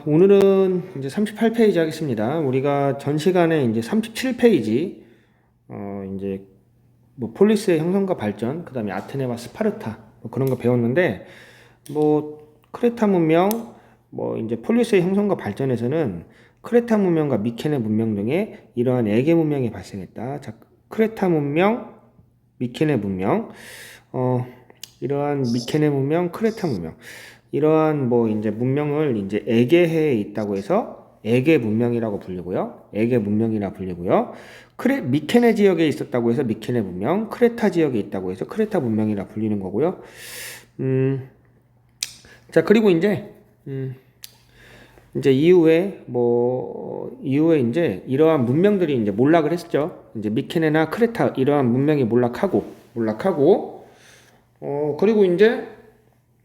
오늘은 이제 38페이지 하겠습니다. 우리가 전 시간에 이제 37페이지, 이제 뭐 폴리스의 형성과 발전, 그 다음에 아테네와 스파르타, 뭐 그런 거 배웠는데, 뭐 크레타 문명, 뭐 이제 폴리스의 형성과 발전에서는 크레타 문명과 미케네 문명 등의 이러한 에게 문명이 발생했다. 자, 크레타 문명, 미케네 문명, 이러한 미케네 문명, 크레타 문명. 이러한 뭐 이제 문명을 이제 에게해에 있다고 해서 에게 문명이라고 불리고요. 에게 문명이라 불리고요. 미케네 지역에 있었다고 해서 미케네 문명, 크레타 지역에 있다고 해서 크레타 문명이라 불리는 거고요. 자, 그리고 이제 이후에 이제 이러한 문명들이 이제 몰락을 했죠. 이제 미케네나 크레타 이러한 문명이 몰락하고, 그리고 이제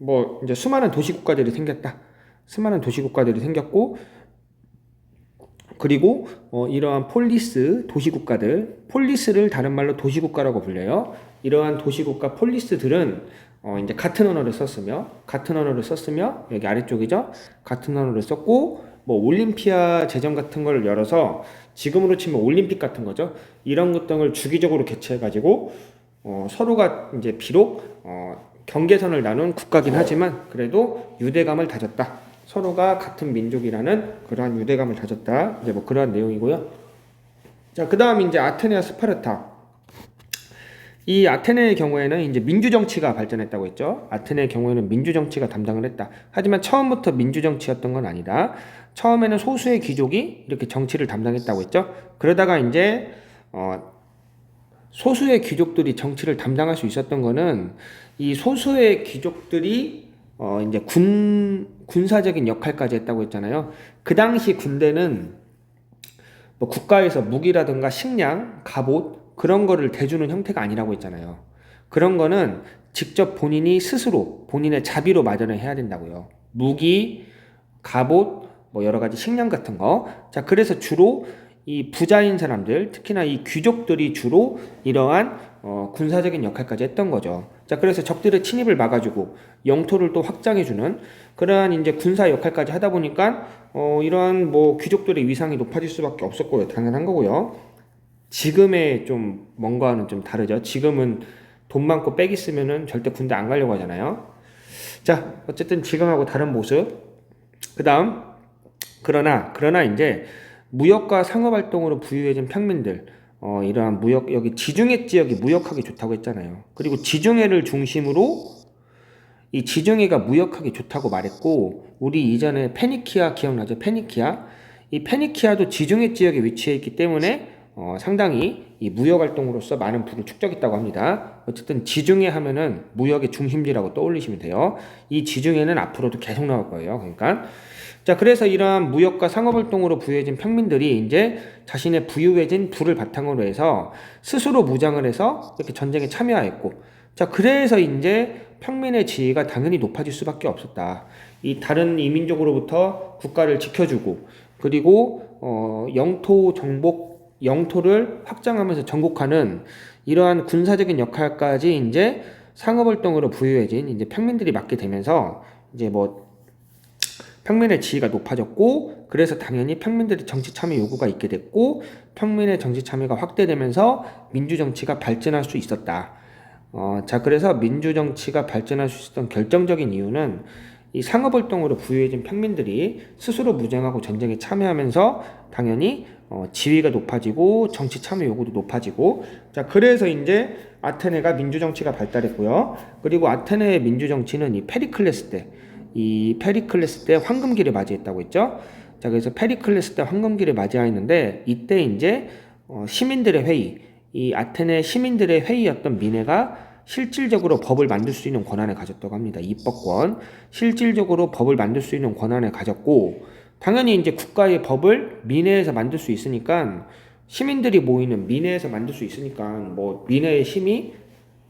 뭐 이제 수많은 도시국가들이 생겼다. 수많은 도시국가들이 생겼고, 그리고 이러한 폴리스 도시국가들, 폴리스를 다른 말로 도시국가라고 불려요. 이러한 도시국가 폴리스들은 이제 같은 언어를 썼으며 여기 아래쪽이죠. 같은 언어를 썼고, 뭐 올림피아 제정 같은 걸 열어서 지금으로 치면 올림픽 같은 거죠. 이런 것들을 주기적으로 개최해가지고 서로가 이제 비록 경계선을 나눈 국가긴 하지만 그래도 유대감을 다졌다. 서로가 같은 민족이라는 그러한 유대감을 다졌다. 이제 뭐 그러한 내용이고요. 자, 그다음 이제 아테네와 스파르타. 이 아테네의 경우에는 이제 민주 정치가 발전했다고 했죠. 아테네의 경우에는 민주 정치가 담당을 했다. 하지만 처음부터 민주 정치였던 건 아니다. 처음에는 소수의 귀족이 이렇게 정치를 담당했다고 했죠. 그러다가 이제 소수의 귀족들이 정치를 담당할 수 있었던 거는 이 소수의 귀족들이 이제 군사적인 역할까지 했다고 했잖아요. 그 당시 군대는 뭐 국가에서 무기라든가 식량, 갑옷 그런 거를 대주는 형태가 아니라고 했잖아요. 그런 거는 직접 본인이 스스로 본인의 자비로 마련을 해야 된다고요. 무기, 갑옷, 뭐 여러 가지 식량 같은 거. 자, 그래서 주로 이 부자인 사람들, 특히나 이 귀족들이 주로 이러한 군사적인 역할까지 했던 거죠. 자, 그래서 적들의 침입을 막아주고 영토를 또 확장해주는 그러한 이제 군사 역할까지 하다 보니까 이러한 뭐 귀족들의 위상이 높아질 수밖에 없었고요. 당연한 거고요. 지금의 좀 뭔가는 좀 다르죠. 지금은 돈 많고 빽 있으면은 절대 군대 안 가려고 하잖아요. 자, 어쨌든 지금하고 다른 모습. 그다음 그러나 이제 무역과 상업활동으로 부유해진 평민들, 이러한 무역, 여기 지중해 지역이 무역하기 좋다고 했잖아요. 그리고 지중해를 중심으로 이 지중해가 무역하기 좋다고 말했고, 우리 이전에 페니키아 기억나죠? 페니키아. 이 페니키아도 지중해 지역에 위치해 있기 때문에 상당히 이 무역활동으로서 많은 부를 축적했다고 합니다. 어쨌든 지중해 하면은 무역의 중심지라고 떠올리시면 돼요. 이 지중해는 앞으로도 계속 나올 거예요. 그러니까. 자, 그래서 이러한 무역과 상업활동으로 부유해진 평민들이 이제 자신의 부유해진 부를 바탕으로 해서 스스로 무장을 해서 이렇게 전쟁에 참여하였고, 자, 그래서 이제 평민의 지위가 당연히 높아질 수밖에 없었다. 이 다른 이민족으로부터 국가를 지켜주고, 그리고 영토를 확장하면서 정복하는 이러한 군사적인 역할까지 이제 상업활동으로 부유해진 이제 평민들이 맡게 되면서 이제 뭐 평민의 지위가 높아졌고, 그래서 당연히 평민들의 정치 참여 요구가 있게 됐고, 평민의 정치 참여가 확대되면서 민주정치가 발전할 수 있었다. 자, 그래서 민주정치가 발전할 수 있었던 결정적인 이유는 이 상업활동으로 부유해진 평민들이 스스로 무장하고 전쟁에 참여하면서 당연히 지위가 높아지고 정치 참여 요구도 높아지고, 자, 그래서 이제 아테네가 민주정치가 발달했고요. 그리고 아테네의 민주정치는 이 페리클레스 때 황금기를 맞이했다고 했죠. 자, 그래서 페리클레스 때 황금기를 맞이하였는데 이때 이제 시민들의 회의, 이 아테네 시민들의 회의였던 미네가 실질적으로 법을 만들 수 있는 권한을 가졌다고 합니다. 입법권, 실질적으로 법을 만들 수 있는 권한을 가졌고, 당연히 이제 국가의 법을 미네에서 만들 수 있으니까 시민들이 모이는 미네에서 만들 수 있으니까 뭐 미네의 힘이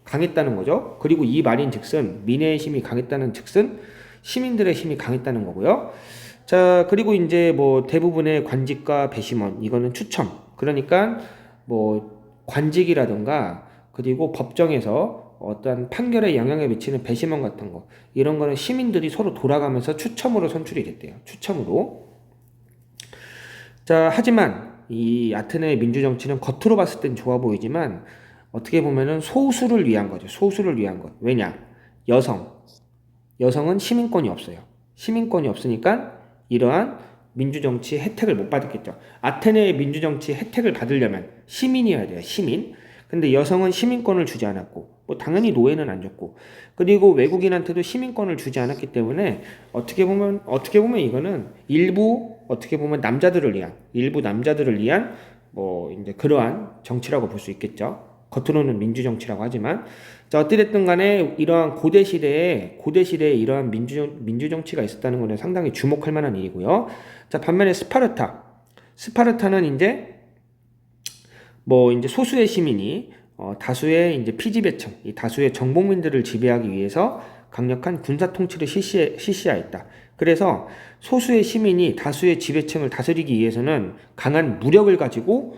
강했다는 거죠. 그리고 이 말인즉슨 미네의 힘이 강했다는 즉슨 시민들의 힘이 강했다는 거고요. 자, 그리고 이제 뭐 대부분의 관직과 배심원, 이거는 추첨. 그러니까 뭐 관직이라든가 그리고 법정에서 어떤 판결에 영향을 미치는 배심원 같은 거 이런 거는 시민들이 서로 돌아가면서 추첨으로 선출이 됐대요. 추첨으로. 자, 하지만 이 아테네의 민주정치는 겉으로 봤을 땐 좋아 보이지만 어떻게 보면은 소수를 위한 거죠. 소수를 위한 것. 왜냐? 여성은 시민권이 없어요. 시민권이 없으니까 이러한 민주정치 혜택을 못 받았겠죠. 아테네의 민주정치 혜택을 받으려면 시민이어야 돼요. 시민. 근데 여성은 시민권을 주지 않았고, 뭐 당연히 노예는 안 줬고, 그리고 외국인한테도 시민권을 주지 않았기 때문에 어떻게 보면 이거는 일부 남자들을 위한 뭐 이제 그러한 정치라고 볼 수 있겠죠. 겉으로는 민주정치라고 하지만, 자, 어찌됐든 간에 이러한 고대 시대에 이러한 민주정치가 있었다는 것은 상당히 주목할 만한 일이고요. 자, 반면에 스파르타는 이제 뭐 이제 소수의 시민이 다수의 이제 피지배층, 이 다수의 정복민들을 지배하기 위해서 강력한 군사 통치를 실시하였다. 그래서 소수의 시민이 다수의 지배층을 다스리기 위해서는 강한 무력을 가지고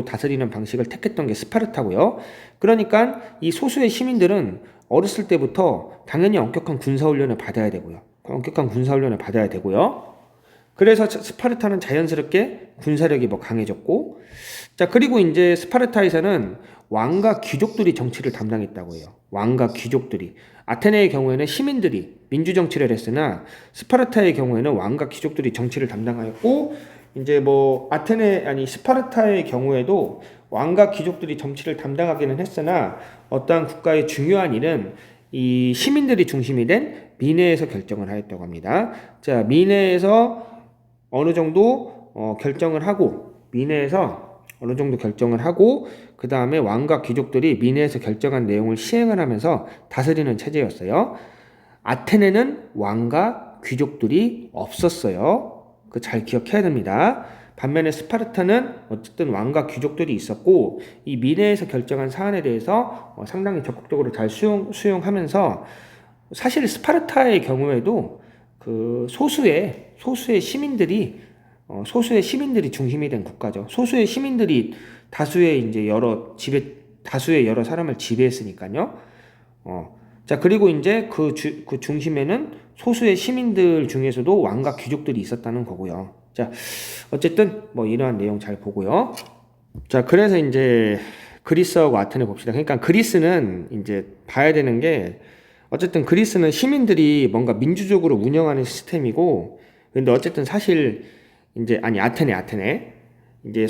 다스리는 방식을 택했던 게 스파르타고요. 그러니까 이 소수의 시민들은 어렸을 때부터 당연히 엄격한 군사훈련을 받아야 되고요. 그래서 스파르타는 자연스럽게 군사력이 뭐 강해졌고, 자, 그리고 이제 스파르타에서는 왕과 귀족들이 정치를 담당했다고 해요. 왕과 귀족들이. 아테네의 경우에는 시민들이 민주정치를 했으나 스파르타의 경우에는 왕과 귀족들이 정치를 담당하였고, 이제 뭐 스파르타의 경우에도 왕과 귀족들이 정치를 담당하기는 했으나 어떠한 국가의 중요한 일은 이 시민들이 중심이 된 민회에서 결정을 하였다고 합니다. 자, 민회에서 어느 정도 결정을 하고 그 다음에 왕과 귀족들이 민회에서 결정한 내용을 시행을 하면서 다스리는 체제였어요. 아테네는 왕과 귀족들이 없었어요. 그 잘 기억해야 됩니다. 반면에 스파르타는 어쨌든 왕과 귀족들이 있었고 이 민회에서 결정한 사안에 대해서 상당히 적극적으로 잘 수용하면서 사실 스파르타의 경우에도 그 소수의 시민들이 중심이 된 국가죠. 소수의 시민들이 다수의 여러 사람을 지배했으니까요. 자, 그리고 이제 그 중심에는 소수의 시민들 중에서도 왕과 귀족들이 있었다는 거고요. 자, 어쨌든 뭐 이러한 내용 잘 보고요. 자, 그래서 이제 그리스하고 아테네 봅시다. 그러니까 그리스는 이제 봐야 되는 게 어쨌든 그리스는 시민들이 뭔가 민주적으로 운영하는 시스템이고, 근데 어쨌든 사실 이제 아테네 이제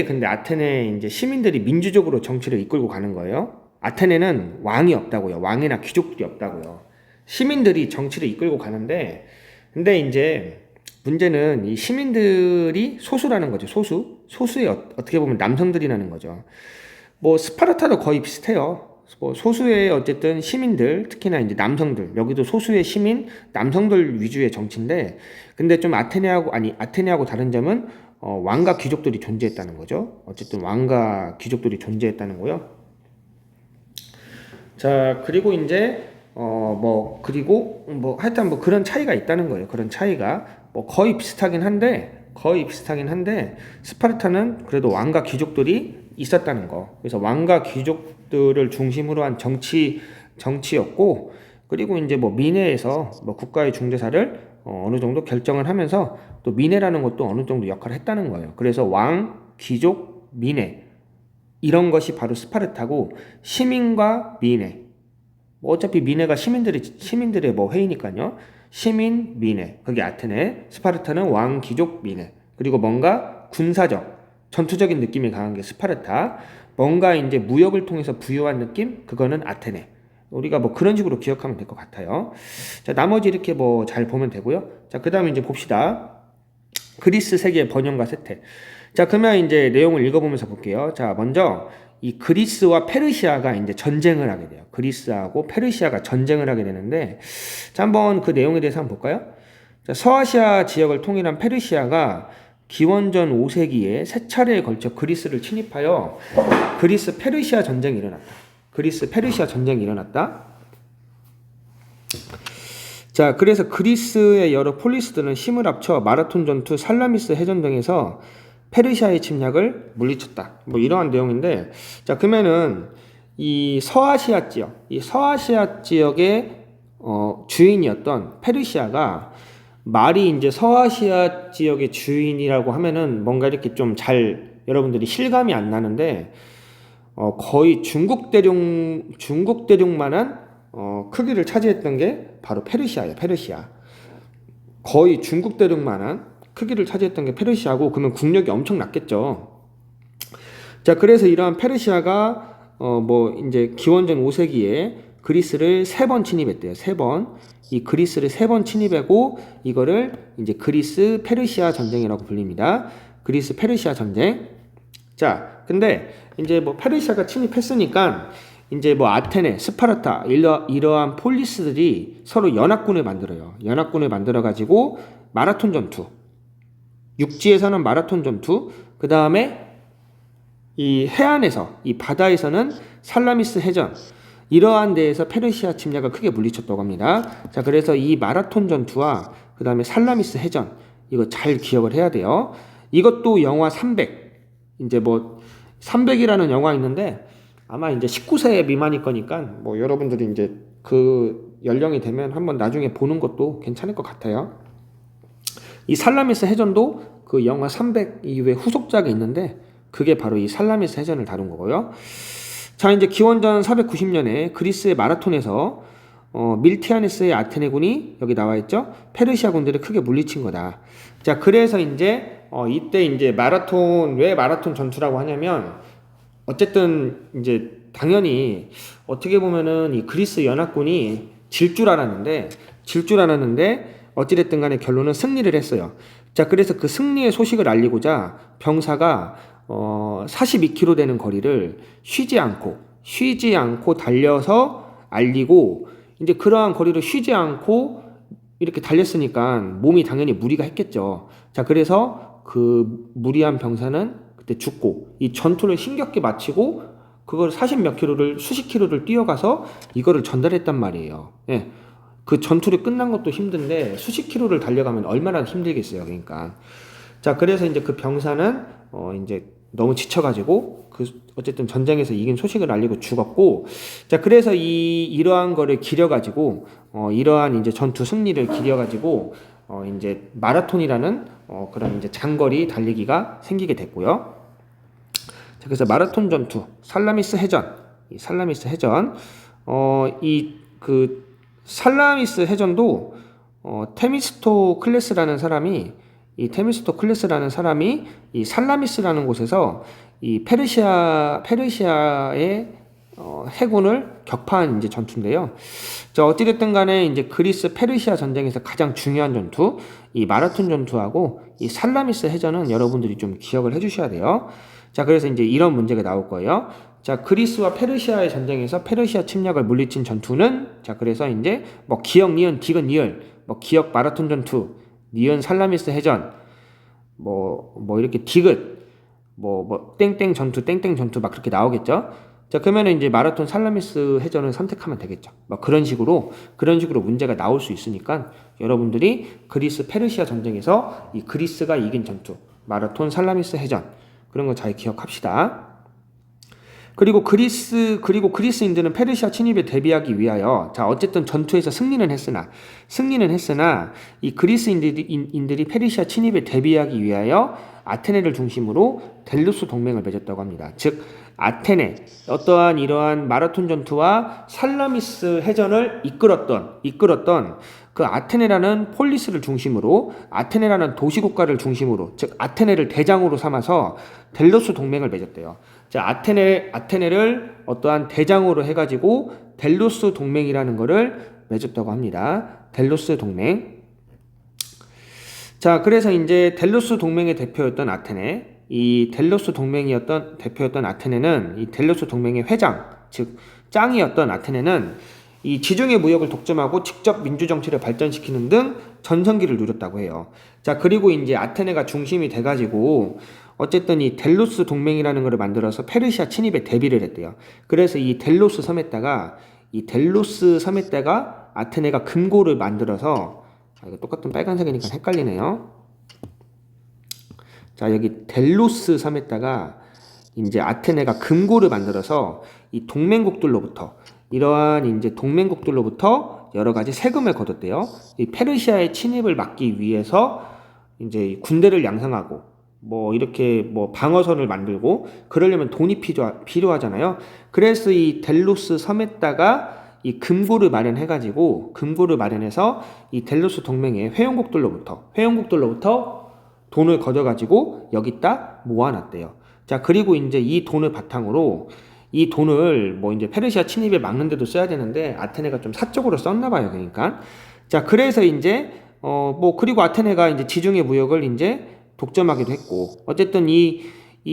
근데 아테네 이제 시민들이 민주적으로 정치를 이끌고 가는 거예요. 아테네는 왕이 없다고요. 왕이나 귀족들이 없다고요. 시민들이 정치를 이끌고 가는데, 근데 이제 문제는 이 시민들이 소수라는 거죠. 소수의 어떻게 보면 남성들이라는 거죠. 뭐 스파르타도 거의 비슷해요. 뭐 소수의 어쨌든 시민들, 특히나 이제 남성들, 여기도 소수의 시민, 남성들 위주의 정치인데, 근데 좀 아테네하고 다른 점은 왕과 귀족들이 존재했다는 거죠. 어쨌든 왕과 귀족들이 존재했다는 거요. 자, 그리고 이제 하여튼 뭐 그런 차이가 있다는 거예요. 그런 차이가 뭐 거의 비슷하긴 한데 스파르타는 그래도 왕과 귀족들이 있었다는 거. 그래서 왕과 귀족들을 중심으로 한 정치였고, 그리고 이제 뭐 민회에서 뭐 국가의 중재사를 어느 정도 결정을 하면서 또 민회라는 것도 어느 정도 역할을 했다는 거예요. 그래서 왕, 귀족, 민회 이런 것이 바로 스파르타고, 시민과 민회. 뭐 어차피 민회가 시민들의 뭐 회의니까요. 시민, 민회. 그게 아테네. 스파르타는 왕, 귀족, 민회. 그리고 뭔가 군사적, 전투적인 느낌이 강한 게 스파르타. 뭔가 이제 무역을 통해서 부유한 느낌? 그거는 아테네. 우리가 뭐 그런 식으로 기억하면 될 것 같아요. 자, 나머지 이렇게 뭐 잘 보면 되고요. 자, 그 다음에 이제 봅시다. 그리스 세계의 번영과 쇠퇴. 자, 그러면 이제 내용을 읽어보면서 볼게요. 자, 먼저 이 그리스와 페르시아가 이제 전쟁을 하게 돼요. 그리스하고 페르시아가 전쟁을 하게 되는데, 자, 한번 그 내용에 대해서 한번 볼까요? 자, 서아시아 지역을 통일한 페르시아가 기원전 5세기에 세 차례에 걸쳐 그리스를 침입하여 그리스 페르시아 전쟁이 일어났다. 자, 그래서 그리스의 여러 폴리스들은 힘을 합쳐 마라톤 전투, 살라미스 해전 등에서 페르시아의 침략을 물리쳤다. 뭐 이러한 내용인데, 자, 그러면은 이 서아시아 지역, 이 서아시아 지역의 주인이었던 페르시아가 말이 이제 서아시아 지역의 주인이라고 하면은 뭔가 이렇게 좀 잘 여러분들이 실감이 안 나는데 거의 중국 대륙만한 크기를 차지했던 게 바로 페르시아예요. 페르시아. 거의 중국 대륙만한 크기를 차지했던 게 페르시아고 그러면 국력이 엄청 났겠죠. 자, 그래서 이러한 페르시아가 뭐 이제 기원전 5세기에 그리스를 3번 침입했대요. 3번. 이 그리스를 3번 침입하고 이거를 이제 그리스 페르시아 전쟁이라고 불립니다. 그리스 페르시아 전쟁. 자, 근데 이제 뭐 페르시아가 침입했으니까 이제 뭐 아테네, 스파르타 이러한 폴리스들이 서로 연합군을 만들어요. 연합군을 만들어 가지고 마라톤 전투. 육지에서는 마라톤 전투. 그다음에 이 해안에서, 이 바다에서는 살라미스 해전, 이러한 데에서 페르시아 침략을 크게 물리쳤다고 합니다. 자, 그래서 이 마라톤 전투와 그 다음에 살라미스 해전, 이거 잘 기억을 해야 돼요. 이것도 영화 300, 이제 뭐 300이라는 영화 있는데 아마 이제 19세 미만일 거니까 뭐 여러분들이 이제 그 연령이 되면 한번 나중에 보는 것도 괜찮을 것 같아요. 이 살라미스 해전도 그 영화 300 이후에 후속작이 있는데 그게 바로 이 살라미스 해전을 다룬 거고요. 자, 이제 기원전 490년에 그리스의 마라톤에서 밀티아네스의 아테네군이 여기 나와 있죠. 페르시아 군대를 크게 물리친 거다. 자, 그래서 이제 이때 이제 왜 마라톤 전투라고 하냐면 어쨌든 이제 당연히 어떻게 보면은 이 그리스 연합군이 질 줄 알았는데 어찌됐든 간에 결론은 승리를 했어요. 자, 그래서 그 승리의 소식을 알리고자 병사가 42km 되는 거리를 쉬지 않고 달려서 알리고, 이제 그러한 거리를 쉬지 않고 이렇게 달렸으니까 몸이 당연히 무리가 했겠죠. 자, 그래서 그 무리한 병사는 그때 죽고 이 전투를 힘겹게 마치고 그걸 40몇 킬로를 수십 킬로를 뛰어가서 이거를 전달했단 말이에요. 예. 그 전투를 끝난 것도 힘든데 수십 킬로를 달려가면 얼마나 힘들겠어요. 그러니까. 자, 그래서 이제 그 병사는 이제 너무 지쳐가지고 어쨌든 전쟁에서 이긴 소식을 알리고 죽었고, 자, 그래서 이러한 거를 기려가지고 이러한 이제 전투 승리를 기려가지고 이제 마라톤이라는 그런 이제 장거리 달리기가 생기게 됐고요. 자, 그래서 마라톤 전투, 살라미스 해전, 이 살라미스 해전, 살라미스 해전도 테미스토클레스라는 사람이 이 살라미스라는 곳에서 이 페르시아의 해군을 격파한 이제 전투인데요. 자, 어찌됐든 간에 이제 그리스 페르시아 전쟁에서 가장 중요한 전투, 이 마라톤 전투하고 이 살라미스 해전은 여러분들이 좀 기억을 해주셔야 돼요. 자, 그래서 이제 이런 문제가 나올 거예요. 자, 그리스와 페르시아의 전쟁에서 페르시아 침략을 물리친 전투는, 자, 그래서 이제 뭐 기역, 니은, 디귿, 리을, 뭐 기역 마라톤 전투, 니은 살라미스 해전, 뭐 이렇게 디귿, 땡땡 전투 막 그렇게 나오겠죠. 자, 그러면은 이제 마라톤 살라미스 해전을 선택하면 되겠죠. 뭐 그런 식으로 문제가 나올 수 있으니까 여러분들이 그리스 페르시아 전쟁에서 이 그리스가 이긴 전투, 마라톤 살라미스 해전, 그런 거 잘 기억합시다. 그리고 그리스인들은 페르시아 침입에 대비하기 위하여, 자, 어쨌든 전투에서 승리는 했으나 이 그리스인들이 페르시아 침입에 대비하기 위하여 아테네를 중심으로 델루스 동맹을 맺었다고 합니다. 즉 아테네, 어떠한 이러한 마라톤 전투와 살라미스 해전을 이끌었던 그 아테네라는 폴리스를 중심으로, 아테네라는 도시국가를 중심으로, 즉 아테네를 대장으로 삼아서 델루스 동맹을 맺었대요. 자, 아테네를 어떠한 대장으로 해가지고 델루스 동맹이라는 거를 맺었다고 합니다. 델루스 동맹. 자, 그래서 이제 델루스 동맹의 대표였던 아테네, 이 델루스 동맹이었던 대표였던 아테네는 이 델루스 동맹의 회장, 즉 짱이었던 아테네는 이 지중해 무역을 독점하고 직접 민주 정치를 발전시키는 등 전성기를 누렸다고 해요. 자, 그리고 이제 아테네가 중심이 돼가지고 어쨌든 이 델루스 동맹이라는 것을 만들어서 페르시아 침입에 대비를 했대요. 그래서 이 델루스 섬에다가 아테네가 금고를 만들어서, 이거 똑같은 빨간색이니까 헷갈리네요. 자, 여기 델루스 섬에다가 이제 아테네가 금고를 만들어서 이 동맹국들로부터 이러한 이제 동맹국들로부터 여러 가지 세금을 거뒀대요. 이 페르시아의 침입을 막기 위해서 이제 군대를 양성하고 뭐 이렇게 뭐 방어선을 만들고 그러려면 돈이 필요하잖아요. 그래서 이 델로스 섬에다가 이 금고를 마련해서 이 델로스 동맹의 회원국들로부터 돈을 걷어가지고 여기다 모아놨대요. 자, 그리고 이제 이 돈을 바탕으로 이 돈을 뭐 이제 페르시아 침입을 막는 데도 써야 되는데 아테네가 좀 사적으로 썼나 봐요. 그러니까. 자, 그래서 이제 뭐 그리고 아테네가 이제 지중해 무역을 이제 독점하기도 했고 어쨌든 이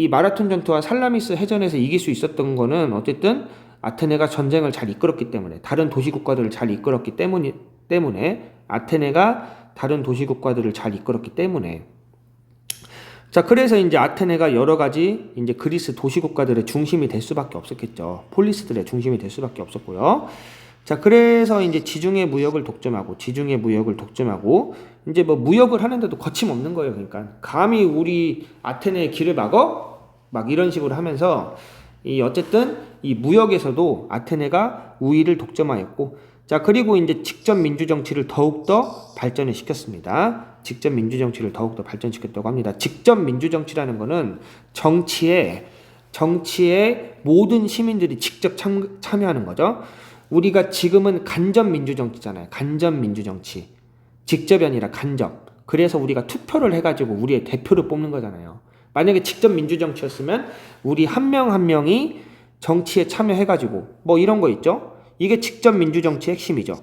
마라톤 전투와 살라미스 해전에서 이길 수 있었던 거는 어쨌든 아테네가 전쟁을 잘 이끌었기 때문에 다른 도시 국가들을 잘 이끌었기 때문에 아테네가 다른 도시 국가들을 잘 이끌었기 때문에 자, 그래서 이제 아테네가 여러 가지 이제 그리스 도시 국가들의 중심이 될 수밖에 없었겠죠. 폴리스들의 중심이 될 수밖에 없었고요. 자, 그래서 이제 지중해 무역을 독점하고 이제 뭐 무역을 하는데도 거침없는 거예요. 그러니까 감히 우리 아테네의 길을 막어? 막 이런 식으로 하면서 어쨌든 이 무역에서도 아테네가 우위를 독점하였고 자, 그리고 이제 직접 민주 정치를 더욱더 발전을 시켰습니다. 직접 민주 정치를 더욱더 발전시켰다고 합니다. 직접 민주 정치라는 거는 정치에 모든 시민들이 직접 참여하는 거죠. 우리가 지금은 간접 민주 정치잖아요. 간접 민주 정치. 직접이 아니라 간접. 그래서 우리가 투표를 해가지고 우리의 대표를 뽑는 거잖아요. 만약에 직접 민주 정치였으면 우리 한 명 한 명이 정치에 참여해가지고 뭐 이런 거 있죠. 이게 직접 민주 정치의 핵심이죠.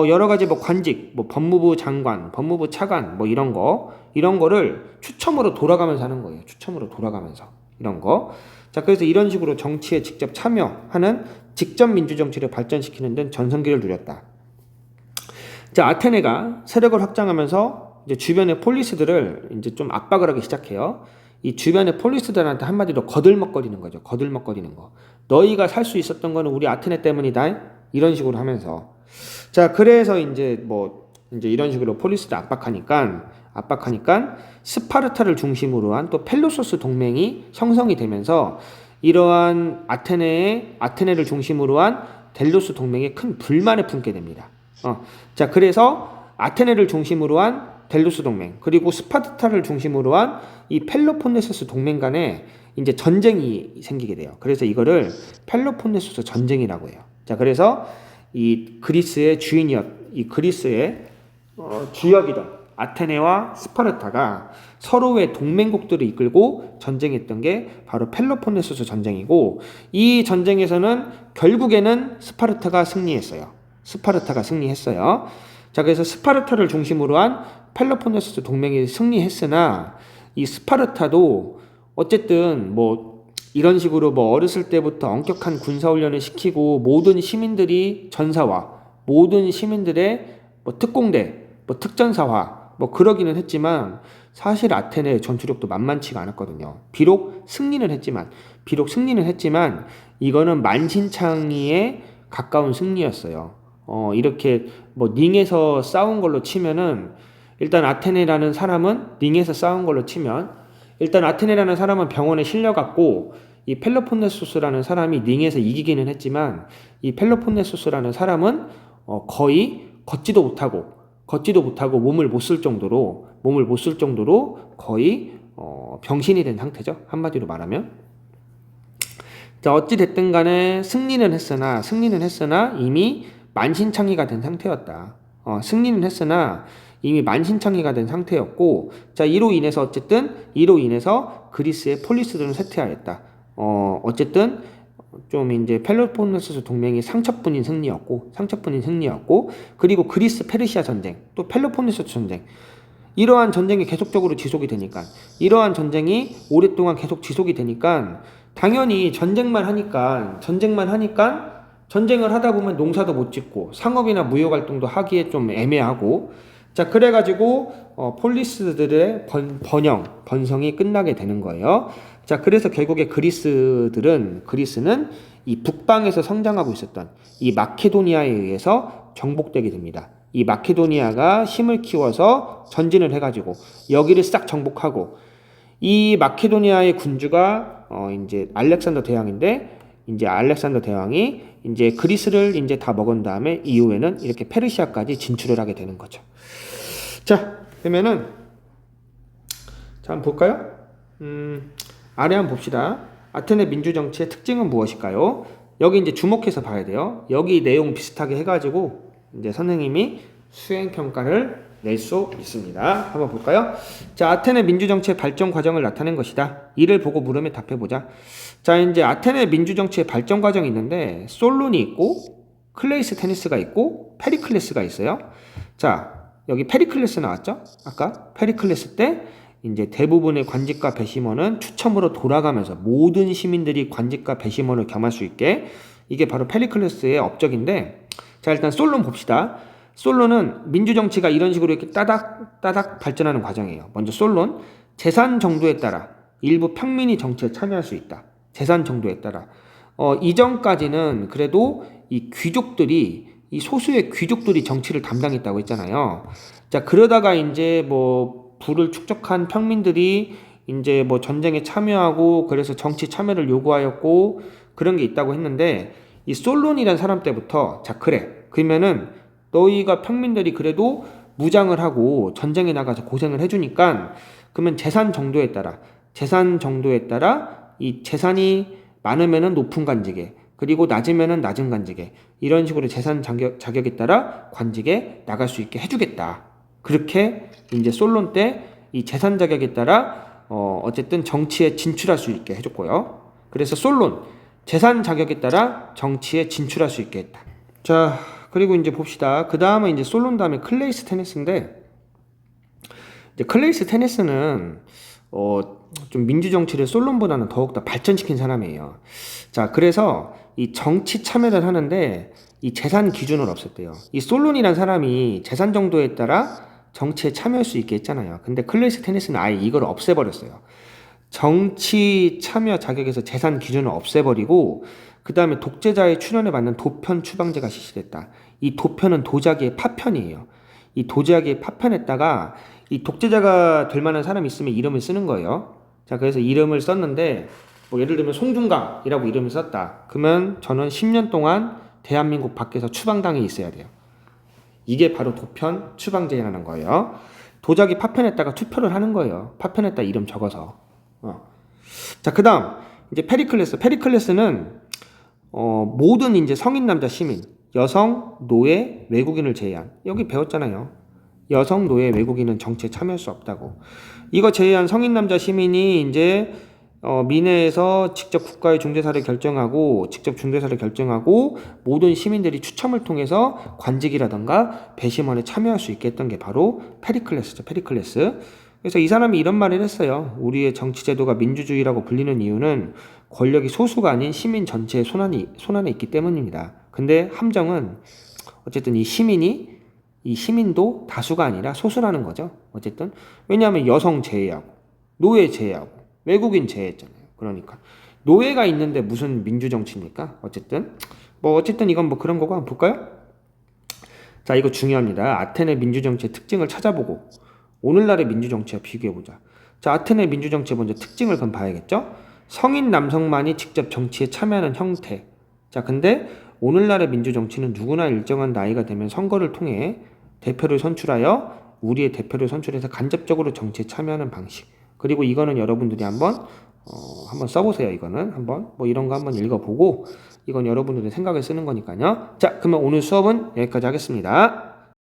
여러 가지 뭐 관직, 뭐 법무부 장관, 법무부 차관, 뭐 이런 거를 추첨으로 돌아가면서 하는 거예요. 추첨으로 돌아가면서 이런 거. 자, 그래서 이런 식으로 정치에 직접 참여하는 직접 민주 정치를 발전시키는 데는 전성기를 누렸다. 자, 아테네가 세력을 확장하면서 이제 주변의 폴리스들을 이제 좀 압박을 하기 시작해요. 이 주변의 폴리스들한테 한마디로 거들먹거리는 거죠. 거들먹거리는 거. 너희가 살 수 있었던 거는 우리 아테네 때문이다. 이런 식으로 하면서. 자, 그래서 이제 이런 식으로 폴리스를 압박하니까 스파르타를 중심으로 한 또 펠로소스 동맹이 형성이 되면서 이러한 아테네를 중심으로 한 델로스 동맹에 큰 불만을 품게 됩니다. 자, 그래서 아테네를 중심으로 한 델로스 동맹 그리고 스파르타를 중심으로 한 이 펠로폰네소스 동맹 간에 이제 전쟁이 생기게 돼요. 그래서 이거를 펠로폰네소스 전쟁이라고 해요. 자, 그래서 이 그리스의 주역이던 아테네와 스파르타가 서로의 동맹국들을 이끌고 전쟁했던 게 바로 펠로폰네소스 전쟁이고 이 전쟁에서는 결국에는 스파르타가 승리했어요. 자, 그래서 스파르타를 중심으로 한 펠로폰네소스 동맹이 승리했으나 이 스파르타도 어쨌든 뭐 이런 식으로 뭐 어렸을 때부터 엄격한 군사훈련을 시키고 모든 시민들의 뭐 특공대, 뭐 특전사화 뭐 그러기는 했지만 사실 아테네의 전투력도 만만치가 않았거든요. 비록 승리는 했지만 이거는 만신창이에 가까운 승리였어요. 이렇게 뭐 링에서 싸운 걸로 치면은 일단 아테네라는 사람은 병원에 실려갔고 이 펠로폰네소스라는 사람이 링에서 이기기는 했지만 이 펠로폰네소스라는 사람은 거의 걷지도 못하고 몸을 못 쓸 정도로 거의 병신이 된 상태죠. 한마디로 말하면. 자, 어찌 됐든 간에 승리는 했으나 이미 만신창이가 된 상태였다. 이미 만신창이가 된 상태였고, 자, 이로 인해서 그리스의 폴리스들은 쇠퇴하였다. 어쨌든 좀 이제 펠로폰네소스 동맹이 상처뿐인 승리였고, 그리고 그리스 페르시아 전쟁, 또 펠로폰네소스 전쟁, 이러한 전쟁이 계속적으로 지속이 되니까, 오랫동안 계속 지속이 되니까, 당연히 전쟁만 하니까 전쟁을 하다 보면 농사도 못 짓고 상업이나 무역 활동도 하기에 좀 애매하고, 자, 그래가지고 폴리스들의 번성이 끝나게 되는 거예요. 자, 그래서 결국에 그리스는 이 북방에서 성장하고 있었던 이 마케도니아에 의해서 정복되게 됩니다. 이 마케도니아가 힘을 키워서 전진을 해가지고 여기를 싹 정복하고 이 마케도니아의 군주가 이제 알렉산더 대왕인데, 이제 알렉산더 대왕이 이제 그리스를 이제 다 먹은 다음에 이후에는 이렇게 페르시아까지 진출을 하게 되는 거죠. 자, 그러면은 자, 한번 볼까요? 아래 한번 봅시다. 아테네 민주 정치의 특징은 무엇일까요? 여기 이제 주목해서 봐야 돼요. 여기 내용 비슷하게 해가지고 이제 선생님이 수행 평가를 낼 수 있습니다. 한번 볼까요? 자, 아테네 민주 정치의 발전 과정을 나타낸 것이다. 이를 보고 물으면 답해보자. 자, 이제 아테네 민주 정치의 발전 과정이 있는데 솔론이 있고 클레이스테니스가 있고 페리클레스가 있어요. 자, 여기 페리클레스 나왔죠? 아까 페리클레스 때 이제 대부분의 관직과 배심원은 추첨으로 돌아가면서 모든 시민들이 관직과 배심원을 겸할 수 있게, 이게 바로 페리클레스의 업적인데, 자, 일단 솔론 봅시다. 솔론은 민주정치가 이런 식으로 이렇게 따닥 발전하는 과정이에요. 먼저 솔론, 재산 정도에 따라 일부 평민이 정치에 참여할 수 있다. 재산 정도에 따라. 이전까지는 그래도 이 귀족들이, 이 소수의 귀족들이 정치를 담당했다고 했잖아요. 자, 그러다가 이제 뭐 부를 축적한 평민들이 이제 뭐 전쟁에 참여하고 그래서 정치 참여를 요구하였고 그런 게 있다고 했는데, 이 솔론이란 사람 때부터 자, 그래, 그러면은 너희가 평민들이 그래도 무장을 하고 전쟁에 나가서 고생을 해주니까 그러면 재산 정도에 따라 이 재산이 많으면은 높은 관직에, 그리고 낮으면은 낮은 관직에, 이런 식으로 재산 자격에 따라 관직에 나갈 수 있게 해주겠다. 그렇게 이제 솔론 때 이 재산 자격에 따라 어쨌든 정치에 진출할 수 있게 해줬고요. 그래서 솔론, 재산 자격에 따라 정치에 진출할 수 있게 했다. 자, 그리고 이제 봅시다. 그 다음에 이제 솔론 다음에 클레이스테네스인데, 이제 클레이스테네스는 좀 민주 정치를 솔론보다는 더욱더 발전시킨 사람이에요. 자, 그래서 이 정치 참여를 하는데 이 재산 기준을 없앴대요. 이 솔론이란 사람이 재산 정도에 따라 정치에 참여할 수 있게 했잖아요. 근데 클레이스테네스는 아예 이걸 없애버렸어요. 정치 참여 자격에서 재산 기준을 없애버리고, 그 다음에 독재자의 출연을 받는 도편 추방제가 실시됐다. 이 도편은 도자기의 파편이에요. 이 도자기의 파편에다가 이 독재자가 될 만한 사람이 있으면 이름을 쓰는 거예요. 자, 그래서 이름을 썼는데, 뭐 예를 들면 송중강이라고 이름을 썼다. 그러면 저는 10년 동안 대한민국 밖에서 추방당해 있어야 돼요. 이게 바로 도편 추방제라는 거예요. 도자기 파편에다가 투표를 하는 거예요. 파편에다 이름 적어서. 자, 그 다음 이제 페리클레스는 모든 이제 성인 남자 시민, 여성, 노예, 외국인을 제외한, 여기 배웠잖아요. 여성, 노예, 외국인은 정치에 참여할 수 없다고. 이거 제외한 성인 남자 시민이 이제 민회에서 직접 국가의 중대사를 결정하고 모든 시민들이 추첨을 통해서 관직이라던가 배심원에 참여할 수 있게 했던 게 바로 페리클레스죠. 페리클레스. 그래서 이 사람이 이런 말을 했어요. 우리의 정치제도가 민주주의라고 불리는 이유는 권력이 소수가 아닌 시민 전체의 손안에 있기 때문입니다. 근데 함정은 어쨌든 이 시민도 다수가 아니라 소수라는 거죠. 어쨌든 왜냐하면 여성 제외하고 노예 제외하고 외국인 제외했잖아요. 그러니까 노예가 있는데 무슨 민주정치입니까? 어쨌든 이건 뭐 그런 거고 한번 볼까요? 자, 이거 중요합니다. 아테네 민주정치의 특징을 찾아보고 오늘날의 민주정치와 비교해보자. 자, 아테네 민주정치의 먼저 특징을 그럼 봐야겠죠? 성인 남성만이 직접 정치에 참여하는 형태. 자, 근데 오늘날의 민주정치는 누구나 일정한 나이가 되면 선거를 통해 대표를 선출하여 우리의 대표를 선출해서 간접적으로 정치에 참여하는 방식. 그리고 이거는 여러분들이 한번 써보세요. 이거는 한번 뭐 이런 거 한번 읽어보고, 이건 여러분들의 생각을 쓰는 거니까요. 자, 그러면 오늘 수업은 여기까지 하겠습니다.